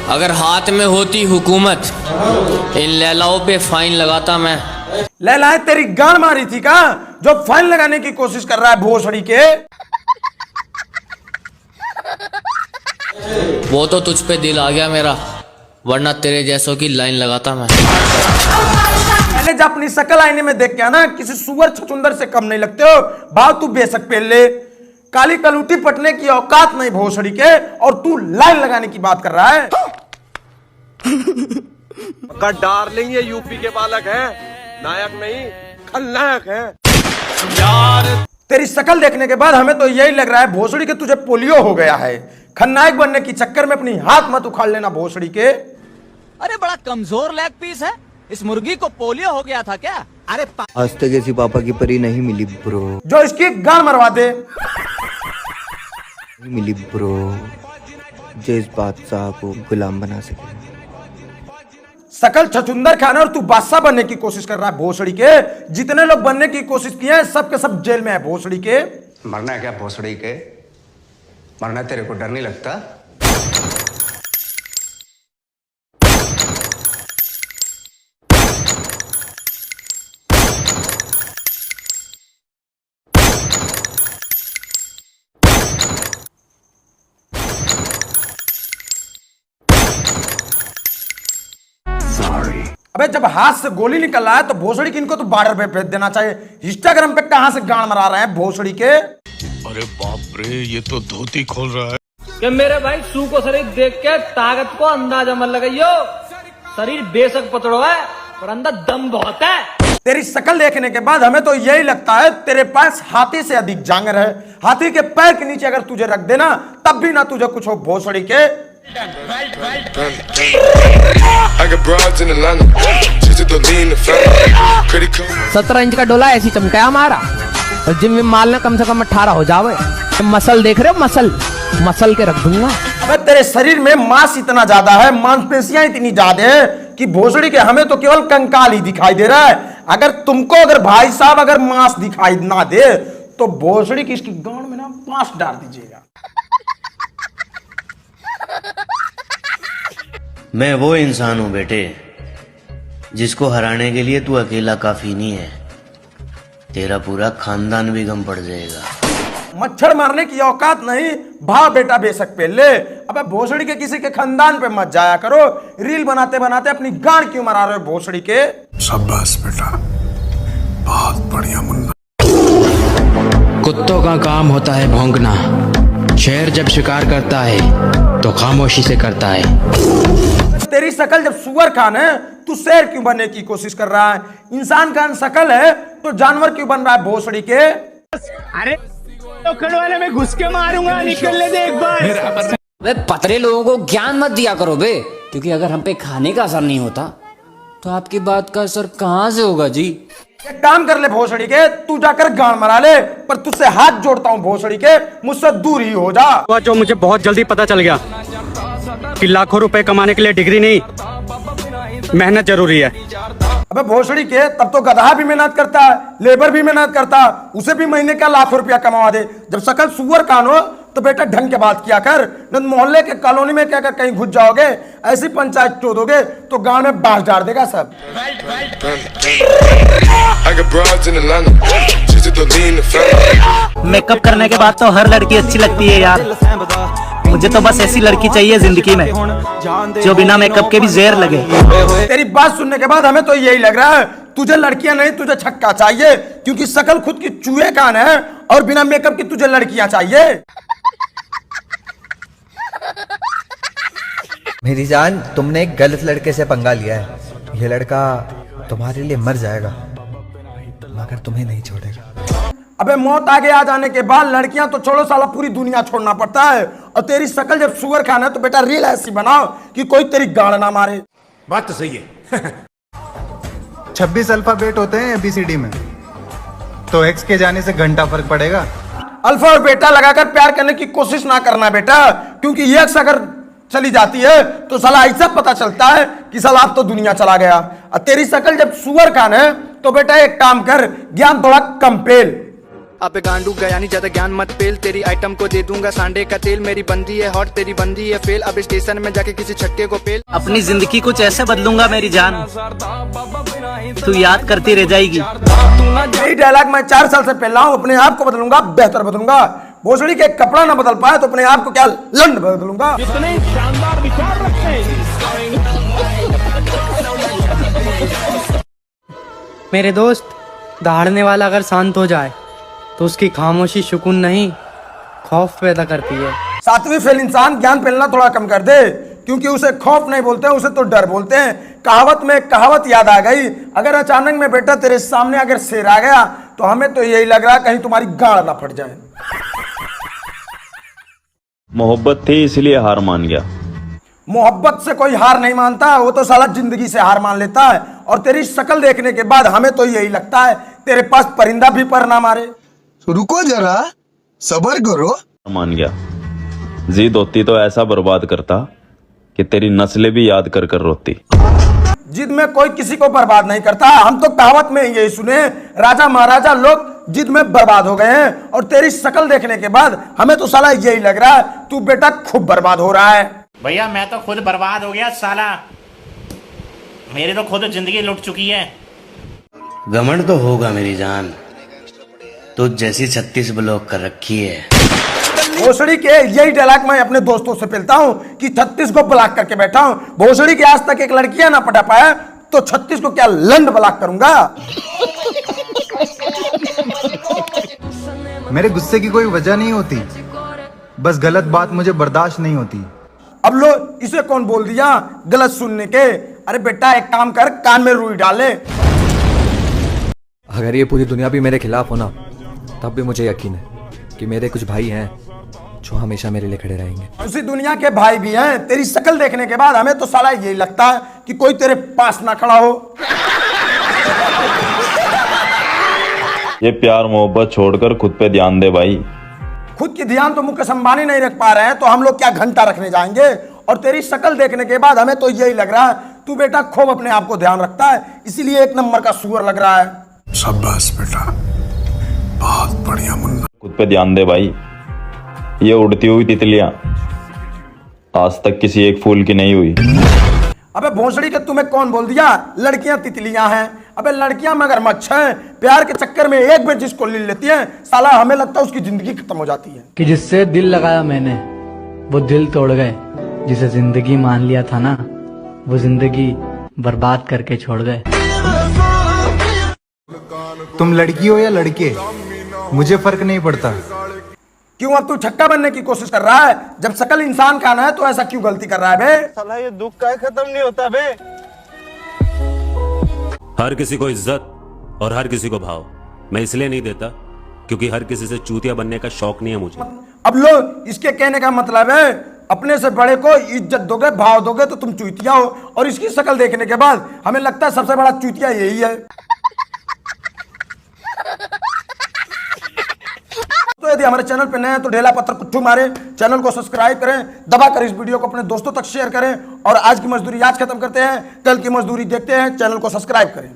अगर हाथ में होती हुकूमत इन लैलाओं पे फाइन लगाता मैं। लैलाएं तेरी गांड मारी थी का जो फाइन लगाने की कोशिश कर रहा है भोसड़ी के। वो तो तुझ पे दिल आ गया मेरा, वरना तेरे जैसों की लाइन लगाता मैं। पहले जब अपनी शकल आईने में देख के आना, किसी सुअर छछुंदर से कम नहीं लगते हो। भाव तू बेशक पहले काली कलूटी पटने की औकात नहीं भोसड़ी के, और तू लाइन लगाने की बात कर रहा है। का डार्लिंग ये यूपी के बालक है, नायक नहीं खलनायक है यार। तेरी शकल देखने के बाद हमें तो यही लग रहा है भोसड़ी के तुझे पोलियो हो गया है। खलनायक बनने की चक्कर में अपनी हाथ मत उखाड़ लेना भोसड़ी के। अरे बड़ा कमजोर लेग पीस है, इस मुर्गी को पोलियो हो गया था क्या? अरे आज तक ऐसी पापा की परी नहीं मिली ब्रो, जो इसकी गान मरवा दे। नहीं मिली ब्रो, जो इस बादशाह को गुलाम बना सके। सकल छछुंदर खाना और तू बादशाह बनने की कोशिश कर रहा है भोसड़ी के। जितने लोग बनने की कोशिश किए हैं सब के सब जेल में है भोसड़ी के। मरना है क्या भोसड़ी के? मरना तेरे को डर नहीं लगता? अबे जब हाथ से गोली निकल रहा है तो भोसड़ी की इनको तो बॉर्डर पे भेज देना चाहिए। इंस्टाग्राम पे कहां से गान मरा रहे हैं भोसड़ी के। अरे बाप रे, ये तो धोती खोल रहा है। कि मेरे भाई सू को शरीर देख के ताकत को अंदाजा मत लगाइयो। शरीर बेशक पतड़ो है पर अंदर दम बहुत है। तेरी शकल देखने के बाद हमें तो यही लगता है तेरे पास हाथी से अधिक जांगर है। हाथी के पैर के नीचे अगर तुझे रख देना तब भी ना तुझे कुछ हो भोसड़ी के। 17 इंच का डोला ऐसी चमकाया हमारा, और जिम में माल ना कम से कम 18 हो जावे। मसल देख रहे हो, मसल के रख दूंगा। अबे तेरे शरीर में मांस इतना ज्यादा है, मांसपेशियां इतनी ज्यादा है कि भोसड़ी के हमें तो केवल कंकाल ही दिखाई दे रहा है। अगर भाई साहब अगर मांस दिखाई ना दे तो भोसड़ी की इसकी गांड में ना पांच डाल दीजिएगा। मैं वो इंसान हूं बेटे जिसको हराने के लिए तू अकेला काफी नहीं है, तेरा पूरा खानदान भी गम पड़ जाएगा। मच्छर मारने की औकात नहीं, भाव बेटा बेशक पहले। अबे भोसड़ी के किसी के खानदान पे मत जाया करो। रील बनाते बनाते अपनी गांड क्यों मरा रहे हो भोसड़ी के। शाबाश बेटा, बहुत बढ़िया मुन्ना। कुत्तों का काम होता है भौंकना, शेर जब शिकार करता है तो खामोशी से करता है। तेरी शकल जब सुअर खान है तू शेर क्यों बनने की कोशिश कर रहा है। इंसान का शकल है तो जानवर क्यों बन रहा है भोसड़ी के। अरे तो खड़वाले में घुस के मारूंगा, निकलने दे एक बार। वे पतरे लोगों को ज्ञान मत दिया करो बे, क्योंकि अगर हम पे खाने का असर नहीं होता तो आपकी बात का असर कहां से होगा जी। एक काम कर ले भोसड़ी के, तू जाकर गांड मरा ले, पर तुझसे हाथ जोड़ता हूं भोसड़ी के, मुझसे दूर ही हो जा। जो मुझे बहुत जल्दी पता चल गया कि लाखों रुपए कमाने के लिए डिग्री नहीं, मेहनत जरूरी है। अबे भोसड़ी के, तब तो गधा भी मेहनत करता है, लेबर भी मेहनत करता, उसे भी महीने का लाखों रुपया कमा दे। जब शकल सुअर कान हो तो बेटा ढंग के बात किया कर, न मोहल्ले के कॉलोनी में क्या कर कहीं घुस जाओगे, ऐसी पंचायत चोदोगे तो गांव में बांस डाल देगा सब। मेकअप करने के बाद तो हर लड़की अच्छी लगती है यार, मुझे तो बस ऐसी लड़की चाहिए जिंदगी में जो बिना मेकअप के भी जहर लगे। तेरी बात सुनने के बाद हमें तो यही लग रहा है तुझे लड़कियां नहीं तुझे छक्का चाहिए, क्योंकि शकल खुद की चूहे कान है और बिना मेकअप की तुझे लड़कियां चाहिए। मेरी जान, तुमने एक गलत लड़के से पंगा लिया है। ये लड़का तुम्हारे लिए मर जाएगा मगर तुम्हें नहीं छोड़ेगा। अबे मौत आगे आ जाने के बाद लड़कियां तो छोड़ो साला पूरी दुनिया छोड़ना पड़ता है। और तेरी शकल जब सुअर खान है तो बेटा रील ऐसी बनाओ कि कोई तेरी गाड़ ना मारे। बात तो सही है। 26 अल्फाबेट होते हैं ABCD में, तो X के जाने से घंटा फर्क पड़ेगा। अल्फा और बेटा लगाकर प्यार करने की कोशिश ना करना बेटा, क्योंकि ये X अगर चली जाती है तो साला ऐसा पता चलता है कि साला अब तो दुनिया चला गया। और तेरी शकल जब सुअर खान है तो बेटा एक काम कर, ज्ञान थोड़ा कम पेल। अबे गांडू गया नहीं ज्यादा ज्ञान मत पेल, तेरी आइटम को दे दूंगा सांडे का तेल। मेरी बंदी है हॉट तेरी बंदी है फेल, अब स्टेशन में जाके किसी छक्के को पेल। अपनी जिंदगी कुछ ऐसे बदलूंगा मेरी जान, तू याद करती रह जाएगी। यही डायलॉग मैं 4 साल से पहन रहा हूँ। अपने आप को बदलूंगा, बेहतर बदलूंगा। भोसड़ी के कपड़ा ना बदल पाए तो अपने आप को क्या लंड बदलूंगा। कितने शानदार विचार रखते हैं। मेरे दोस्त, दहाड़ने वाला अगर शांत हो जाए तो उसकी खामोशी सुकून नहीं खौफ पैदा करती है। 7वीं फेल इंसान ज्ञान फैलना थोड़ा कम कर दे, क्योंकि उसे खौफ नहीं बोलते, उसे तो डर बोलते हैं। कहावत में कहावत याद आ गई, अगर अचानक में बेटा तेरे सामने अगर शेर आ गया तो हमें तो यही लग रहा कहीं तुम्हारी गाड़ ना फट जाए। मोहब्बत थी इसलिए हार मान गया। मोहब्बत से कोई हार नहीं मानता, वो तो साला जिंदगी से हार मान लेता है। और तेरी शक्ल देखने के बाद हमें तो यही लगता है तेरे पास परिंदा भी पर ना मारे। रुको जरा, सब्र करो। मान गया, जिद होती तो ऐसा बर्बाद करता कि तेरी नस्लें भी याद कर कर रोती। जिद में कोई किसी को बर्बाद नहीं करता। हम तो कहावत में यही सुने, राजा महाराजा लोग जिद में बर्बाद हो गए हैं। और तेरी शक्ल देखने के बाद हमें तो साला यही लग रहा है तू बेटा खूब बर्बाद हो रहा है। भैया मैं तो खुद बर्बाद हो गया साला, मेरी तो खुद जिंदगी लुट चुकी है। घमंड तो होगा मेरी जान, तो जैसी 36 ब्लॉक कर रखी है। भोसड़ी के यही डायलॉग मैं अपने दोस्तों से पेलता हूँ कि 36 को ब्लॉक करके बैठा हूँ। भोसड़ी के आज तक एक लड़कियां ना पटा पाया तो 36 को क्या लंड ब्लॉक करूंगा। मेरे गुस्से की कोई वजह नहीं होती, बस गलत बात मुझे बर्दाश्त नहीं होती। अब लो इसे कौन बोल दिया गलत सुनने के। अरे बेटा एक काम कर, कान में रुई डाले। अगर ये पूरी दुनिया भी मेरे खिलाफ हो ना, तब भी मुझे यकीन है कि मेरे कुछ भाई हैं जो हमेशा मेरे लिए खड़े रहेंगे। उसी दुनिया के भाई भी हैं। तेरी शक्ल देखने के बाद हमें तो साला यही लगता है कि कोई तेरे पास ना खड़ा हो। ये प्यार मोहब्बत छोड़कर खुद पे ध्यान दे भाई। खुद की ध्यान तो मुकेश अंबानी नहीं रख पा रहे हैं तो हम लोग क्या घंटा रखने जाएंगे। और तेरी शक्ल देखने के बाद हमें तो यही लग रहा है तू बेटा खूब अपने आप को ध्यान रखता है, इसीलिए एक नंबर का सुअर लग रहा है। शाबाश बेटा, बहुत बढ़िया मुन्ना। खुद पे ध्यान दे भाई। ये उड़ती हुई तितलियां आज तक किसी एक फूल की नहीं हुई। अबे भोसड़ी के तुम्हें कौन बोल दिया लड़कियां तितलियां हैं। अबे लड़कियां मगरमच्छ हैं, प्यार के चक्कर में एक बार जिसको ले लेती हैं साला हमें लगता है उसकी जिंदगी खत्म हो जाती है। कि जिससे दिल लगाया मैंने वो दिल तोड़ गए, जिसे जिंदगी मान लिया था ना वो जिंदगी बर्बाद करके छोड़ गए। तुम लड़की हो या लड़के, मुझे फर्क नहीं पड़ता। क्यों अब तू छक्का बनने की कोशिश कर रहा है? जब शकल इंसान का ना है तो ऐसा क्यों गलती कर रहा है बे? साला ये दुख का खत्म नहीं होता बे। हर किसी को इज्जत और हर किसी को भाव मैं इसलिए नहीं देता क्योंकि हर किसी से चूतिया बनने का शौक नहीं है मुझे। अब लो इसके कहने का मतलब है अपने से बड़े को इज्जत दोगे भाव दोगे तो तुम चूतिया हो। और इसकी शक्ल देखने के बाद हमें लगता है सबसे बड़ा चूतिया यही है। तो यदि हमारे चैनल पर नए हैं तो ढेला पत्थर कुट्ठू मारे, चैनल को सब्सक्राइब करें, दबाकर इस वीडियो को अपने दोस्तों तक शेयर करें। और आज की मजदूरी आज खत्म करते हैं, कल की मजदूरी देखते हैं, चैनल को सब्सक्राइब करें।